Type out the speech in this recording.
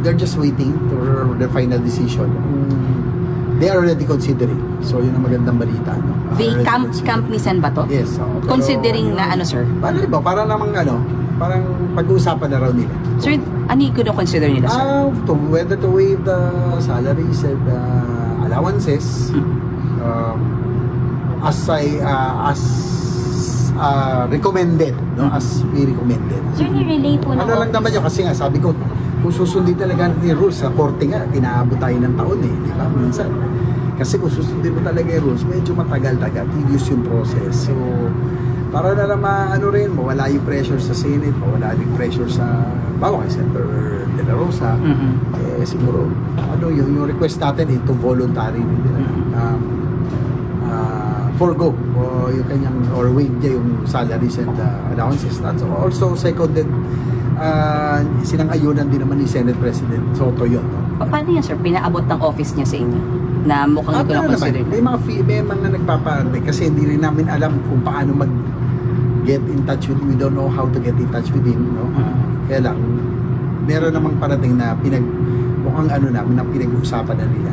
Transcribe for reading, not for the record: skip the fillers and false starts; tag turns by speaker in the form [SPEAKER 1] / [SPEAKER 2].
[SPEAKER 1] they're just waiting for the final decision. They are already considering. So, yun ang magandang balita. No?
[SPEAKER 2] The camp ni Sen ba to?
[SPEAKER 1] Yes. Pero,
[SPEAKER 2] Considering na ano, sir?
[SPEAKER 1] Paano ba? Para namang parang pag-uusapan na raw nila.
[SPEAKER 2] Sir, ano yung consider nila, sir?
[SPEAKER 1] Whether to waive the salaries and allowances as recommended, no? As we recommended.
[SPEAKER 3] Sir, ni-relay po
[SPEAKER 1] Ano lang naman yun, kasi nga sabi ko, kung susundin talaga ni rules sa korte nga, tinaabot tayo ng taon di ba? Minsan. Kasi kung susundin mo talaga yung rules, medyo matagal-tagal, tedious yung process. So, para na naman mawala yung pressure sa Senate, mawala yung pressure sa, bawa kay Senator De La Rosa, siguro, yung request natin, ito voluntary, forgo o yung kanyang or waive niya yung salaries and allowances. That's also seconded sinang-ayunan din naman ni Senate President Soto yun. No?
[SPEAKER 2] Paano yan, sir? Pinaabot ng office niya sa inyo? Na mukhang ito na consider.
[SPEAKER 1] May mga nagpapaante kasi hindi rin namin alam kung paano mag-get in touch with him. We don't know how to get in touch with him. No? Kaya lang, meron namang parating na mukhang namin na pinag-uusapan na nila.